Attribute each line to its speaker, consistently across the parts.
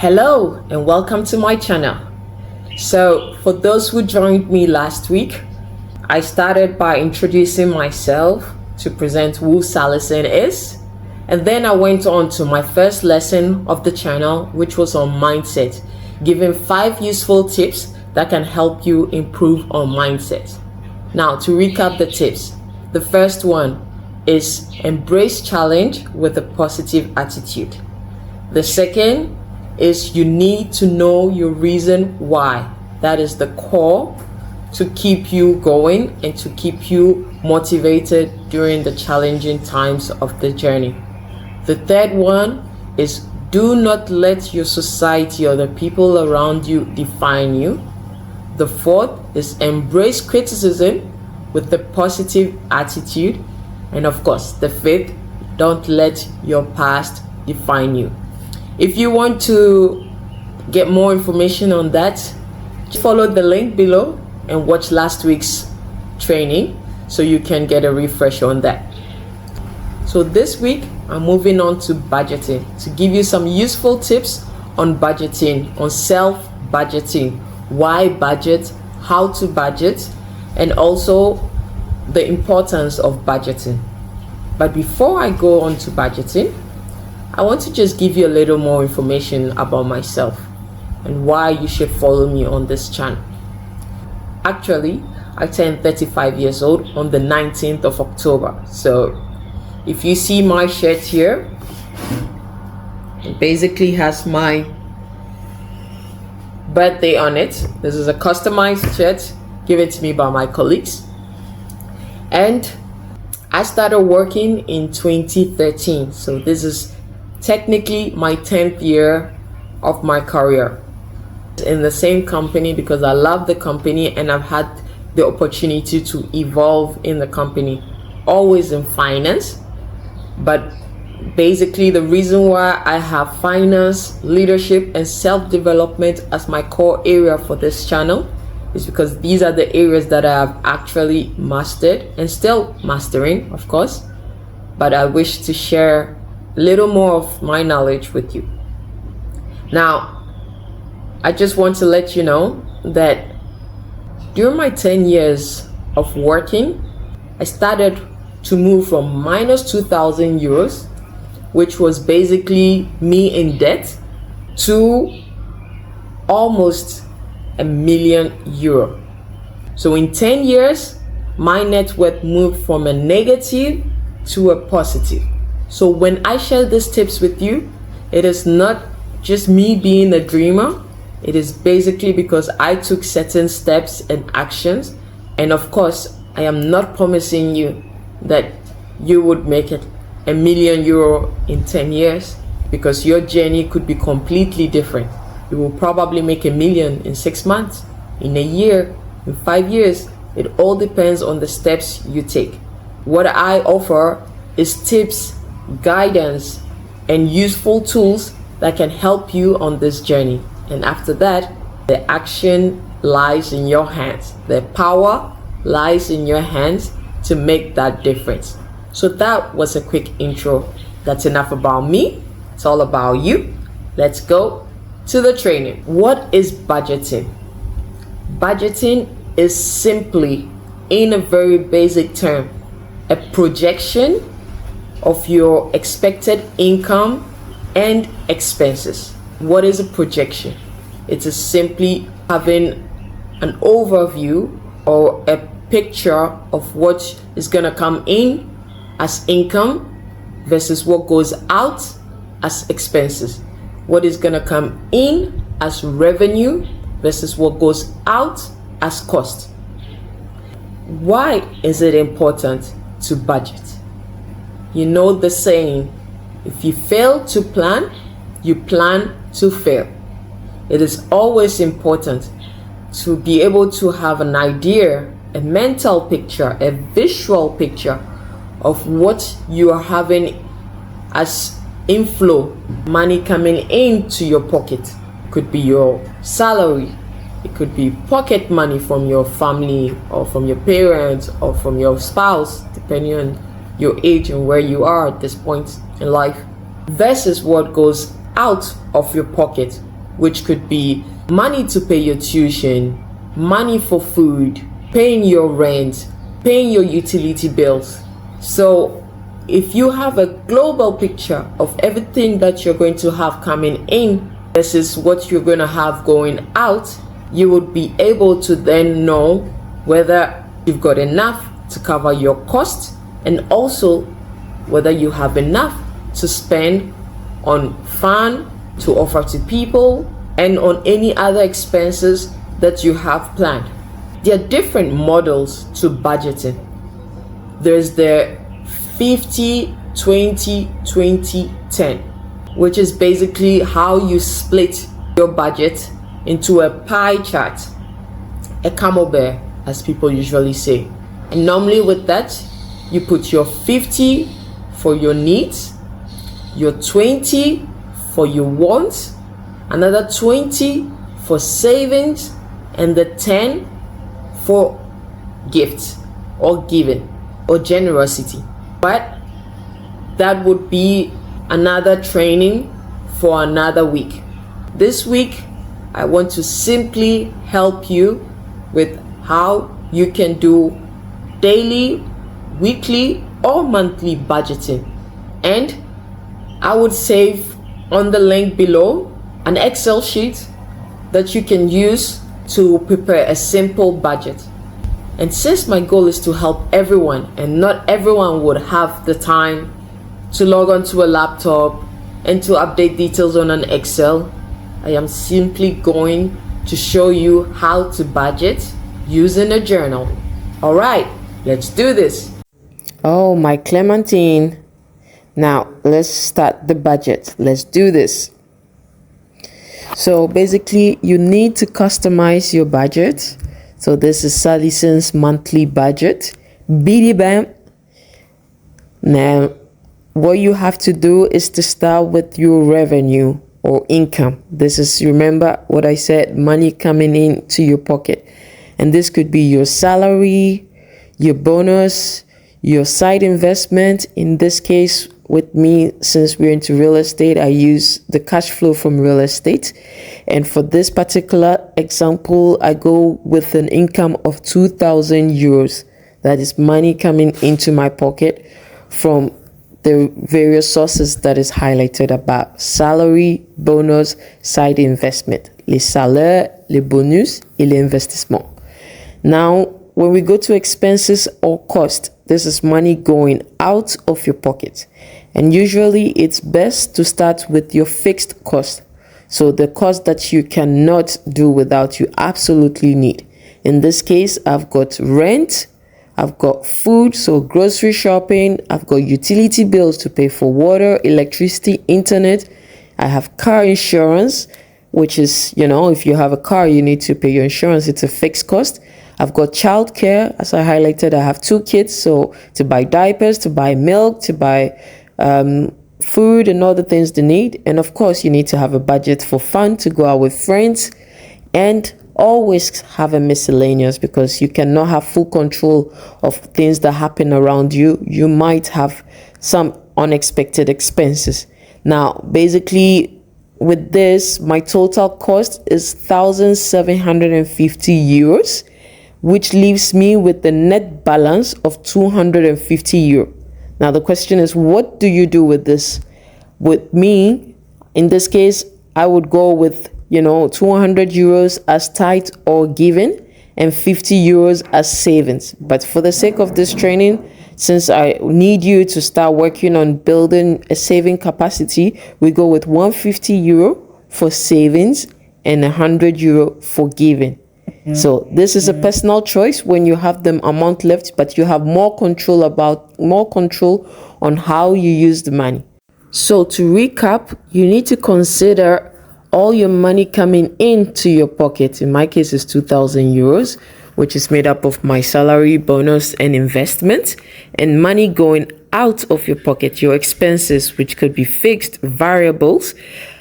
Speaker 1: Hello and welcome to my channel. So for those who joined me last week, I started by introducing myself to present who Salison is, and then I went on to my first lesson of the channel, which was on mindset, giving 5 useful tips that can help you improve on mindset. Now to recap the tips, the first one is embrace challenge with a positive attitude. The second is you need to know your reason why. That is the core to keep you going and to keep you motivated during the challenging times of the journey. The third one is do not let your society or the people around you define you. The fourth is embrace criticism with a positive attitude. And of course, the fifth, don't let your past define you. If you want to get more information on that, just follow the link below and watch last week's training so you can get a refresh on that. So this week, I'm moving on to budgeting to give you some useful tips on budgeting, on self-budgeting, why budget, how to budget, and also the importance of budgeting. But before I go on to budgeting, I want to just give you a little more information about myself and why you should follow me on this channel. Actually, I turned 35 years old on the 19th of October. So if you see my shirt here, it basically has my birthday on it. This is a customized shirt given to me by my colleagues. And I started working in 2013. So this is technically my 10th year of my career in the same company because I love the company and I've had the opportunity to evolve in the company, always in finance. But basically the reason why I have finance, leadership, and self-development as my core area for this channel is because these are the areas that I have actually mastered and still mastering, of course. But I wish to share a little more of my knowledge with you. Now, I just want to let you know that during my 10 years of working, I started to move from minus 2,000 euros, which was basically me in debt, to almost €1,000,000. So in 10 years, my net worth moved from a negative to a positive. So when I share these tips with you, it is not just me being a dreamer. It is basically because I took certain steps and actions. And of course, I am not promising you that you would make it €1,000,000 in 10 years because your journey could be completely different. You will probably make $1,000,000 in 6 months, in a year, in 5 years. It all depends on the steps you take. What I offer is tips, guidance, and useful tools that can help you on this journey. And after that, the action lies in your hands. The power lies in your hands to make that difference. So that was a quick intro. That's enough about me. It's all about you. Let's go to the training. What is budgeting? Budgeting is simply, in a very basic term, a projection of your expected income and expenses. What is a projection? It is simply having an overview or a picture of what is going to come in as income versus what goes out as expenses. What is going to come in as revenue versus what goes out as cost. Why is it important to budget? You know the saying, if you fail to plan, you plan to fail. It is always important to be able to have an idea, a mental picture, a visual picture of what you are having as inflow, money coming into your pocket. It could be your salary, it could be pocket money from your family or from your parents or from your spouse, depending on your age and where you are at this point in life, versus what goes out of your pocket, which could be money to pay your tuition, money for food, paying your rent, paying your utility bills. So if you have a global picture of everything that you're going to have coming in versus what you're going to have going out, you would be able to then know whether you've got enough to cover your cost and also whether you have enough to spend on fun to offer to people and on any other expenses that you have planned. There are different models to budgeting. There's the 50, 20, 20, 10, which is basically how you split your budget into a pie chart, a camembert, as people usually say. And normally with that, you put your 50 for your needs, your 20 for your wants, another 20 for savings, and the 10 for gifts or giving or generosity. But that would be another training for another week. This week, I want to simply help you with how you can do daily, weekly, or monthly budgeting. And I would save on the link below an Excel sheet that you can use to prepare a simple budget. And since my goal is to help everyone, and not everyone would have the time to log onto a laptop and to update details on an Excel, I am simply going to show you how to budget using a journal. All right, let's do this. Oh, my Clementine. Now, let's start the budget. Let's do this. So basically, you need to customize your budget. So this is Salison's monthly budget. Bidi bam. Now, what you have to do is to start with your revenue or income. This is, remember what I said, money coming into your pocket. And this could be your salary, your bonus, your side investment. In this case, with me, since we're into real estate, I use the cash flow from real estate. And for this particular example, I go with an income of 2,000 euros. That is money coming into my pocket from the various sources that is highlighted above: salary, bonus, side investment, les salaires, les bonus, et les investissements. Now, when we go to expenses or cost, this is money going out of your pocket. And usually it's best to start with your fixed cost. So the cost that you cannot do without, you absolutely need. In this case, I've got rent, I've got food, so grocery shopping, I've got utility bills to pay for water, electricity, internet. I have car insurance, which is, if you have a car, you need to pay your insurance. It's a fixed cost. I've got childcare, as I highlighted. I have 2 kids, so to buy diapers, to buy milk, to buy food and all the things they need. And of course, you need to have a budget for fun, to go out with friends, and always have a miscellaneous, because you cannot have full control of things that happen around you. You might have some unexpected expenses. Now, basically, with this, my total cost is 1,750 euros, which leaves me with the net balance of 250 euro. Now, the question is, what do you do with this? With me, in this case, I would go with, 200 euros as tithe or given and 50 euros as savings. But for the sake of this training, since I need you to start working on building a saving capacity, we go with 150 euro for savings and 100 euro for giving. So this is a personal choice when you have the amount left, but you have more control on how you use the money. So to recap, you need to consider all your money coming into your pocket. In my case, it's 2,000 euros, which is made up of my salary, bonus, and investment, and money going out of your pocket, your expenses, which could be fixed, variables,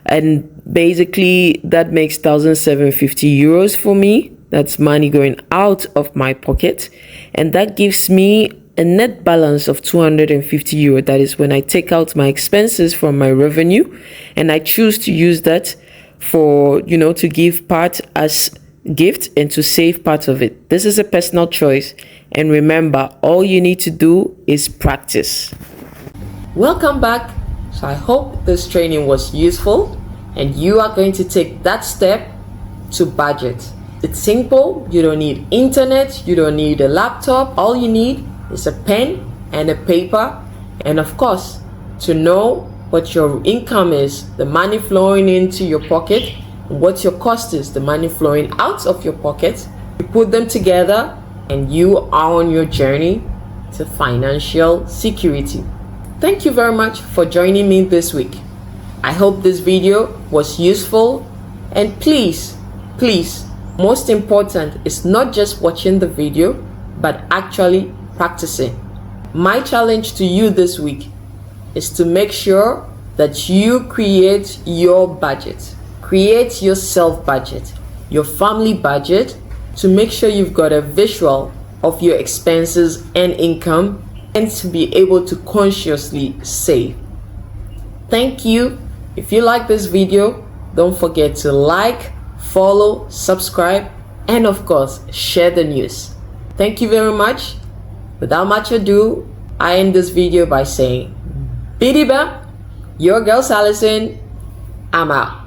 Speaker 1: and basically that makes 1,750 euros for me. That's money going out of my pocket, and that gives me a net balance of 250 euro. That is when I take out my expenses from my revenue, and I choose to use that for, to give part as gift and to save part of it. This is a personal choice. And remember, all you need to do is practice. Welcome back. So I hope this training was useful and you are going to take that step to budget. It's simple. You don't need internet. You don't need a laptop. All you need is a pen and a paper. And of course, to know what your income is, the money flowing into your pocket, and what your cost is, the money flowing out of your pocket. You put them together and you are on your journey to financial security. Thank you very much for joining me this week. I hope this video was useful, and please, most important is not just watching the video, but actually practicing. My challenge to you this week is to make sure that you create your budget. Create your self-budget, your family budget, to make sure you've got a visual of your expenses and income, and to be able to consciously save. Thank you. If you like this video, don't forget to like, follow, subscribe, and of course, share the news. Thank you very much. Without much ado, I end this video by saying, Bidiba, your girl Allison, I'm out.